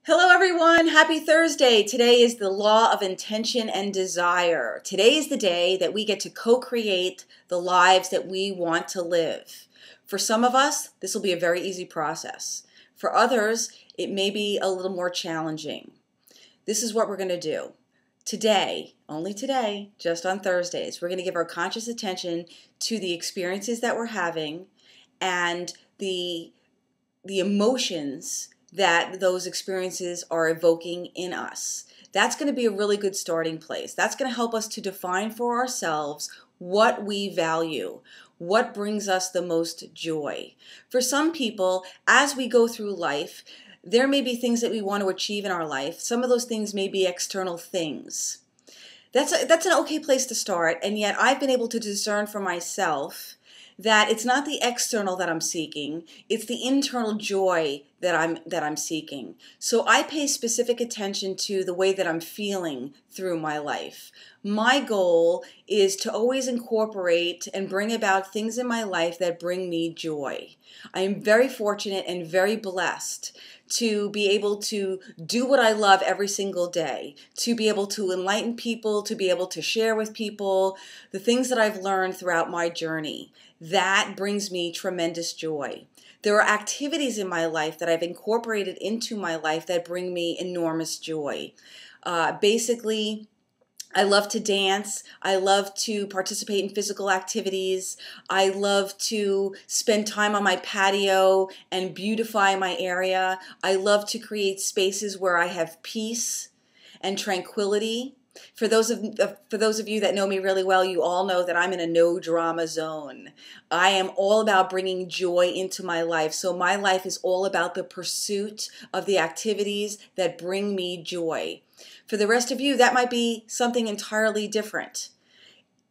Hello everyone, happy Thursday. Today is the law of intention and desire. Today is the day that we get to co-create the lives that we want to live. For some of us, this will be a very easy process. For others, it may be a little more challenging. This is what we're going to do. Today, only today, just on Thursdays, we're going to give our conscious attention to the experiences that we're having and the emotions that those experiences are evoking in us. That's going to be a really good starting place. That's going to help us to define for ourselves what we value, what brings us the most joy. For some people, as we go through life, there may be things that we want to achieve in our life. Some of those things may be external things. That's an okay place to start, and yet I've been able to discern for myself that it's not the external that I'm seeking, it's the internal joy that I'm seeking. So I pay specific attention to the way that I'm feeling through my life. My goal is to always incorporate and bring about things in my life that bring me joy. I am very fortunate and very blessed to be able to do what I love every single day, to be able to enlighten people, to be able to share with people the things that I've learned throughout my journey. That brings me tremendous joy. There are activities in my life that I've incorporated into my life that bring me enormous joy. Basically, I love to dance. I love to participate in physical activities. I love to spend time on my patio and beautify my area. I love to create spaces where I have peace and tranquility. For those of you that know me really well, you all know that I'm in a no drama zone. I am all about bringing joy into my life. So my life is all about the pursuit of the activities that bring me joy. For the rest of you, that might be something entirely different.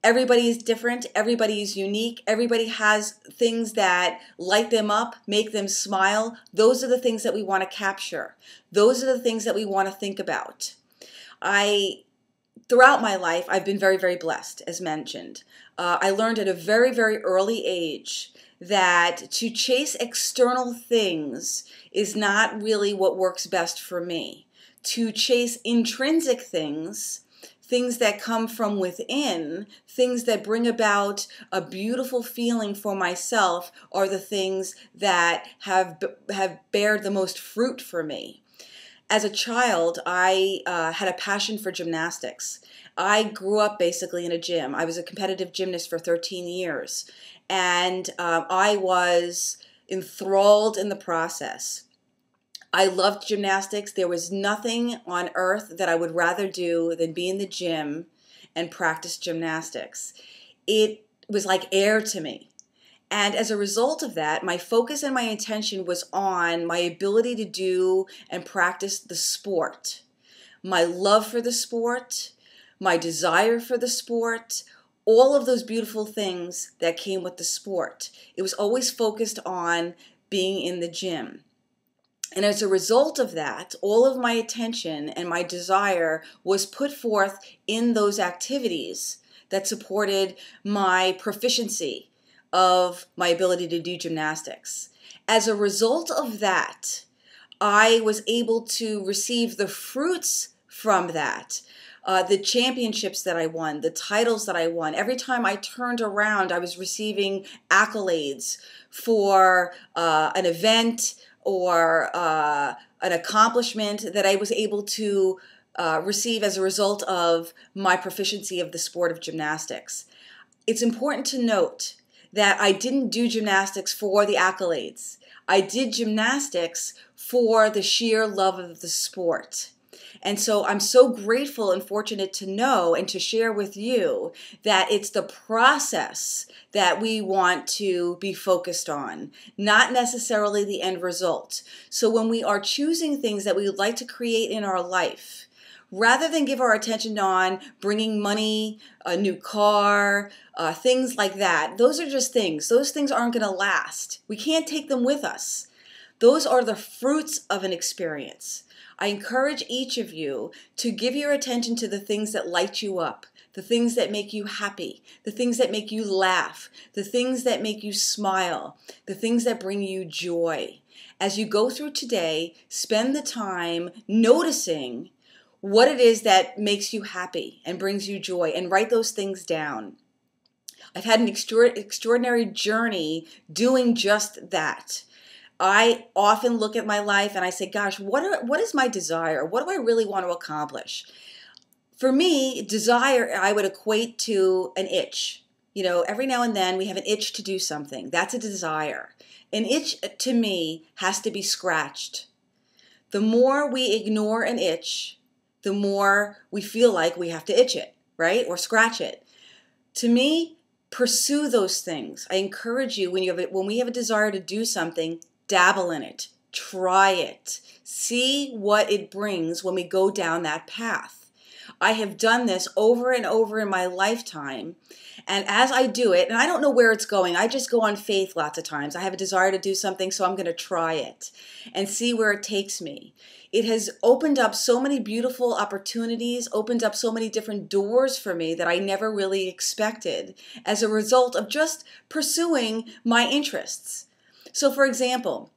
Everybody is different. Everybody is unique. Everybody has things that light them up, make them smile. Those are the things that we want to capture. Those are the things that we want to think about. Throughout my life, I've been very, very blessed, as mentioned. I learned at a very, very early age that to chase external things is not really what works best for me. To chase intrinsic things, things that come from within, things that bring about a beautiful feeling for myself, are the things that have bared the most fruit for me. As a child, I had a passion for gymnastics. I grew up basically in a gym. I was a competitive gymnast for 13 years, and I was enthralled in the process. I loved gymnastics. There was nothing on earth that I would rather do than be in the gym and practice gymnastics. It was like air to me. And as a result of that, my focus and my intention was on my ability to do and practice the sport. My love for the sport, my desire for the sport, all of those beautiful things that came with the sport. It was always focused on being in the gym. And as a result of that, all of my attention and my desire was put forth in those activities that supported my proficiency of my ability to do gymnastics. As a result of that, I was able to receive the fruits from that. The championships that I won, the titles that I won. Every time I turned around, I was receiving accolades for an event or an accomplishment that I was able to receive as a result of my proficiency of the sport of gymnastics. It's important to note that I didn't do gymnastics for the accolades. I did gymnastics for the sheer love of the sport. And so I'm so grateful and fortunate to know and to share with you that it's the process that we want to be focused on, not necessarily the end result. So when we are choosing things that we would like to create in our life, rather than give our attention on bringing money, a new car, things like that, those are just things. Those things aren't going to last. We can't take them with us. Those are the fruits of an experience. I encourage each of you to give your attention to the things that light you up, the things that make you happy, the things that make you laugh, the things that make you smile, the things that bring you joy. As you go through today, spend the time noticing what it is that makes you happy and brings you joy, and write those things down. I've had an extraordinary journey doing just that. I often look at my life and I say, gosh, what is my desire? What do I really want to accomplish? For me, desire, I would equate to an itch. You know, every now and then we have an itch to do something. That's a desire. An itch, to me, has to be scratched. The more we ignore an itch, the more we feel like we have to itch it, right? Or scratch it. To me, pursue those things. I encourage you, when we have a desire to do something, dabble in it. Try it. See what it brings when we go down that path. I have done this over and over in my lifetime, and as I do it, and I don't know where it's going, I just go on faith lots of times. I have a desire to do something, so I'm going to try it and see where it takes me. It has opened up so many beautiful opportunities, opened up so many different doors for me that I never really expected as a result of just pursuing my interests. So for example,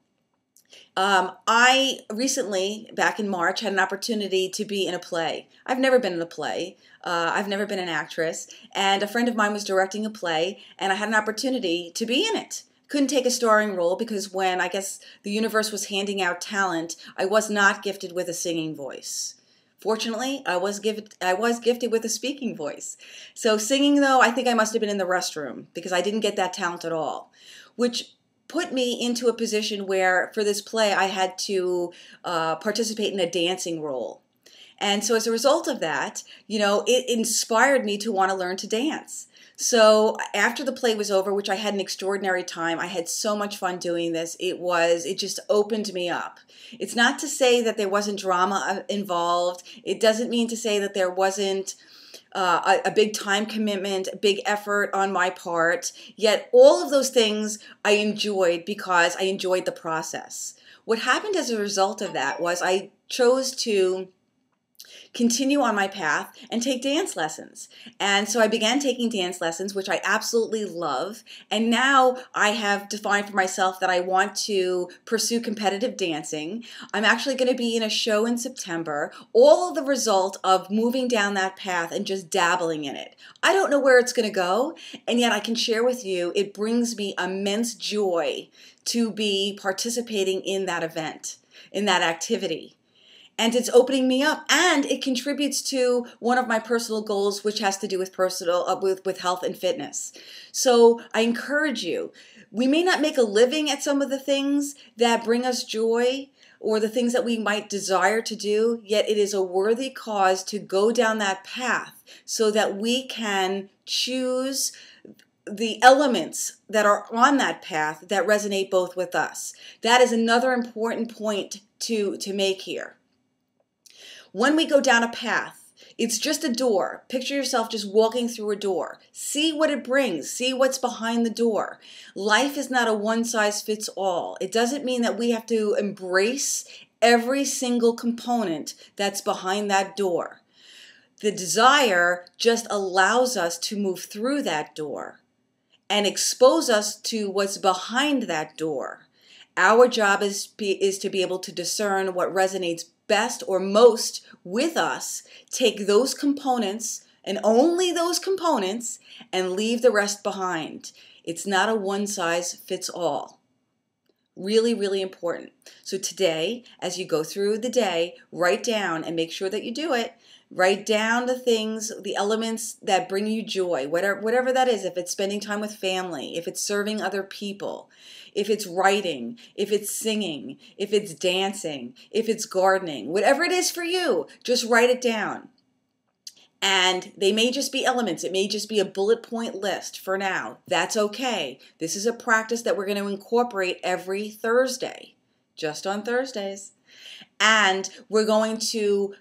I recently, back in March, had an opportunity to be in a play. I've never been in a play. I've never been an actress. And a friend of mine was directing a play, and I had an opportunity to be in it. Couldn't take a starring role because when, I guess, the universe was handing out talent, I was not gifted with a singing voice. Fortunately, I was gifted with a speaking voice. So singing, though, I think I must have been in the restroom because I didn't get that talent at all, which put me into a position where for this play I had to participate in a dancing role. And so as a result of that, it inspired me to want to learn to dance. So after the play was over, which I had an extraordinary time, I had so much fun doing this. It just opened me up. It's not to say that there wasn't drama involved. It doesn't mean to say that there wasn't a big time commitment, a big effort on my part. Yet all of those things I enjoyed because I enjoyed the process. What happened as a result of that was I chose to continue on my path and take dance lessons. And so I began taking dance lessons, which I absolutely love. And now I have defined for myself that I want to pursue competitive dancing. I'm actually going to be in a show in September, all the result of moving down that path and just dabbling in it. I don't know where it's going to go, and yet I can share with you, it brings me immense joy to be participating in that event, in that activity. And it's opening me up, and it contributes to one of my personal goals, which has to do with with health and fitness. So I encourage you. We may not make a living at some of the things that bring us joy or the things that we might desire to do, yet it is a worthy cause to go down that path so that we can choose the elements that are on that path that resonate both with us. That is another important point to make here. When we go down a path, it's just a door. Picture yourself just walking through a door. See what it brings. See what's behind the door. Life is not a one-size-fits-all. It doesn't mean that we have to embrace every single component that's behind that door. The desire just allows us to move through that door and expose us to what's behind that door. Our job is to be able to discern what resonates best or most with us, take those components and only those components and leave the rest behind. It's not a one-size-fits-all. Really, really important. So today, as you go through the day, write down, and make sure that you do it, write down the things, the elements that bring you joy, whatever that is. If it's spending time with family, if it's serving other people, if it's writing, if it's singing, if it's dancing, if it's gardening, whatever it is for you, just write it down. And they may just be elements. It may just be a bullet point list for now. That's okay. This is a practice that we're going to incorporate every Thursday, just on Thursdays. And we're going to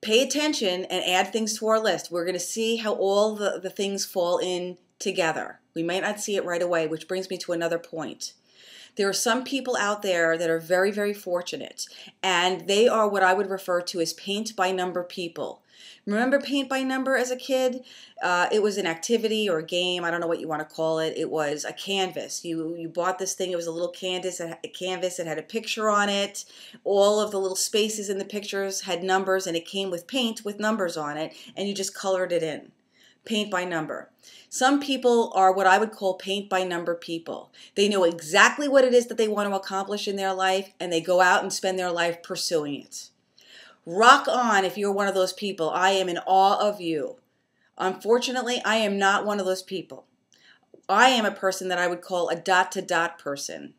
pay attention and add things to our list. We're going to see how all the things fall in together. We might not see it right away, which brings me to another point. There are some people out there that are very, very fortunate, and they are what I would refer to as paint by number people. Remember paint by number as a kid? It was an activity or a game. I don't know what you want to call it. It was a canvas. You bought this thing. It was a little canvas. It had a picture on it. All of the little spaces in the pictures had numbers, and it came with paint with numbers on it, and you just colored it in. Paint by number. Some people are what I would call paint by number people. They know exactly what it is that they want to accomplish in their life, and they go out and spend their life pursuing it. Rock on if you're one of those people. I am in awe of you. Unfortunately, I am not one of those people. I am a person that I would call a dot-to-dot person.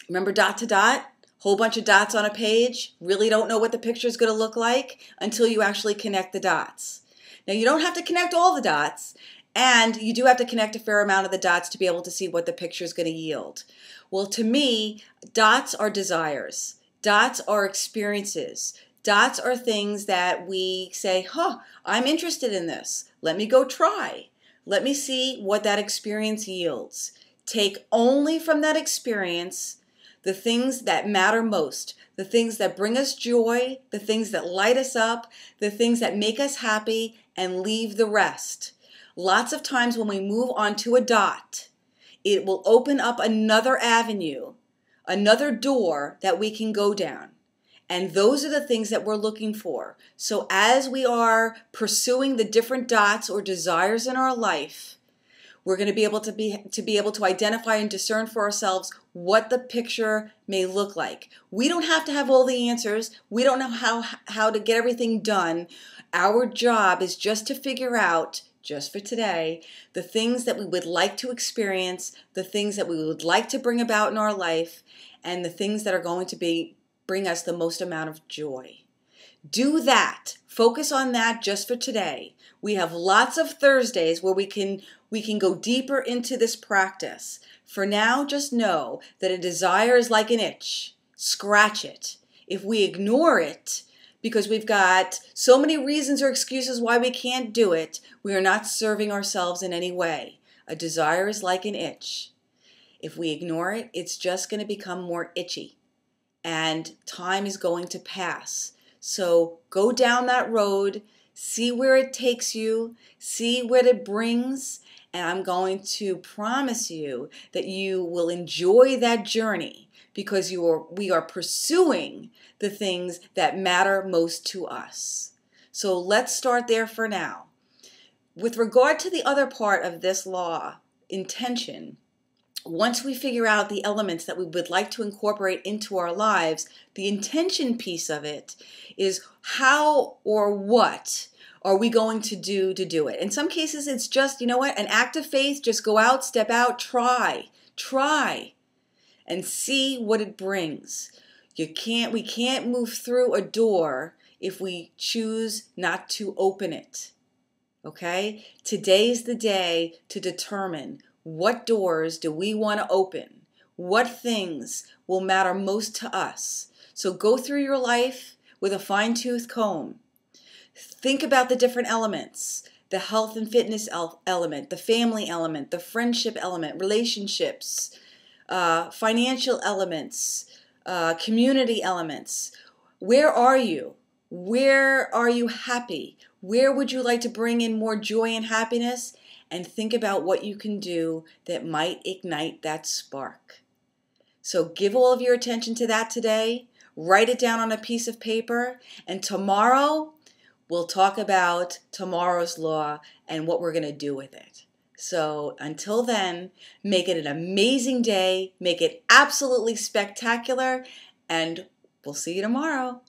Remember dot-to-dot? Whole bunch of dots on a page. Really don't know what the picture is going to look like until you actually connect the dots. Now, you don't have to connect all the dots, and you do have to connect a fair amount of the dots to be able to see what the picture is going to yield. Well, to me, dots are desires. Dots are experiences. Dots are things that we say, I'm interested in this. Let me go try. Let me see what that experience yields. Take only from that experience the things that matter most, the things that bring us joy, the things that light us up, the things that make us happy, and leave the rest. Lots of times when we move on to a dot, it will open up another avenue, another door that we can go down. And those are the things that we're looking for. So as we are pursuing the different dots or desires in our life, we're going to be able to identify and discern for ourselves what the picture may look like. We don't have to have all the answers. We don't know how to get everything done. Our job is just to figure out, just for today, the things that we would like to experience, the things that we would like to bring about in our life, and the things that are going to bring us the most amount of joy. Do that. Focus on that just for today. We have lots of Thursdays where we can go deeper into this practice. For now, just know that a desire is like an itch. Scratch it. If we ignore it, because we've got so many reasons or excuses why we can't do it, we are not serving ourselves in any way. A desire is like an itch. If we ignore it, it's just going to become more itchy. And time is going to pass. So go down that road, see where it takes you, see what it brings, and I'm going to promise you that you will enjoy that journey because we are pursuing the things that matter most to us. So let's start there for now. With regard to the other part of this law, intention, once we figure out the elements that we would like to incorporate into our lives, the intention piece of it is how or what are we going to do it. In some cases, it's just, an act of faith. Just go out, step out, try, and see what it brings. We can't move through a door if we choose not to open it. Okay? Today's the day to determine what doors do we want to open? What things will matter most to us? So go through your life with a fine-tooth comb. Think about the different elements, the health and fitness element, the family element, the friendship element, relationships, financial elements, community elements. Where are you? Where are you happy? Where would you like to bring in more joy and happiness? And think about what you can do that might ignite that spark. So give all of your attention to that today. Write it down on a piece of paper. And tomorrow, we'll talk about tomorrow's law and what we're going to do with it. So until then, make it an amazing day. Make it absolutely spectacular. And we'll see you tomorrow.